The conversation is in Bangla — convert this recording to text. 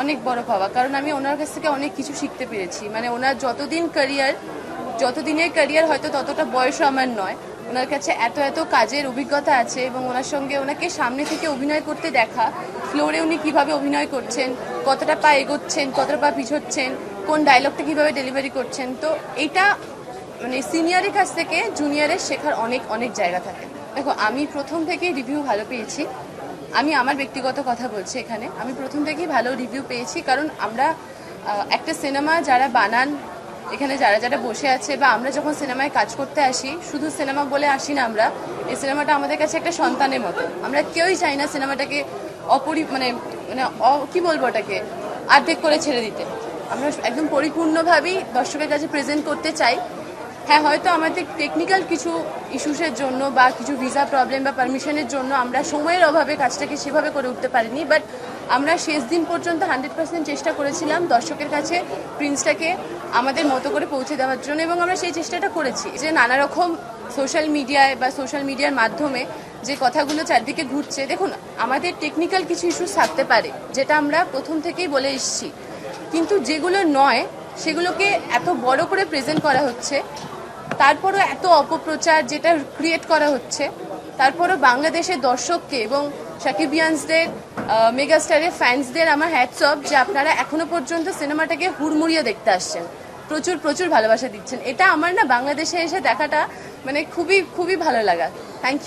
অনেক বড় পাওয়া, কারণ আমি ওনার কাছ থেকে অনেক কিছু শিখতে পেরেছি। মানে ওনার যতদিনের ক্যারিয়ার হয়তো ততটা বয়সও আমার নয়, ওনার কাছে এত এত কাজের অভিজ্ঞতা আছে এবং ওনার সঙ্গে ওনাকে সামনে থেকে অভিনয় করতে দেখা, ফ্লোরে উনি কীভাবে অভিনয় করছেন, কতটা পা এগোচ্ছেন, কতটা পা পিছোচ্ছেন, কোন ডায়লগটা কীভাবে ডেলিভারি করছেন, তো এইটা মানে সিনিয়রের কাছ থেকে জুনিয়রের শেখার অনেক অনেক জায়গা থাকে। দেখো, আমি প্রথম থেকেই রিভিউ ভালো পেয়েছি। আমি আমার ব্যক্তিগত কথা বলছি এখানে, আমি প্রথম থেকেই ভালো রিভিউ পেয়েছি, কারণ আমরা একটা সিনেমা যারা বানান, এখানে যারা যারা বসে আছে, বা আমরা যখন সিনেমায় কাজ করতে আসি, শুধু সিনেমা বলে আসি না, আমরা এই সিনেমাটা আমাদের কাছে একটা সন্তানের মতো। আমরা কেউই চাই না সিনেমাটাকে মানে মানে কি বলবো, ওটাকে অর্ধেক করে ছেড়ে দিতে। আমরা একদম পরিপূর্ণভাবেই দর্শকের কাছে প্রেজেন্ট করতে চাই। হ্যাঁ, হয়তো আমাদের টেকনিক্যাল কিছু ইস্যুসের জন্য বা কিছু ভিসা প্রবলেম বা পারমিশনের জন্য আমরা সময়ের অভাবে কাজটাকে সেভাবে করে উঠতে পারিনি, বাট আমরা শেষ দিন পর্যন্ত 100% চেষ্টা করেছিলাম দর্শকের কাছে প্রিন্সটাকে আমাদের মতো করে পৌঁছে দেওয়ার জন্য, এবং আমরা সেই চেষ্টাটা করেছি। যে নানা রকম সোশ্যাল মিডিয়ায় বা সোশ্যাল মিডিয়ার মাধ্যমে যে কথাগুলো চারদিকে ঘুরছে, দেখুন, আমাদের টেকনিক্যাল কিছু ইস্যুস থাকতে পারে, যেটা আমরা প্রথম থেকেই বলে এসেছি, কিন্তু যেগুলো নয় সেগুলোকে এত বড় করে প্রেজেন্ট করা হচ্ছে, তারপরও এত অপপ্রচার যেটা ক্রিয়েট করা হচ্ছে, তারপরও বাংলাদেশের দর্শককে এবং সাকিবিয়ানসদের, মেগাস্টারের ফ্যান্সদের আমার হ্যাটস অফ, যে আপনারা এখনো পর্যন্ত সিনেমাটাকে হুড়মুড়িয়ে দেখতে আসছেন, প্রচুর প্রচুর ভালোবাসা দিচ্ছেন। এটা আমার না বাংলাদেশে এসে দেখাটা মানে খুবই খুবই ভালো লাগা। Thank you.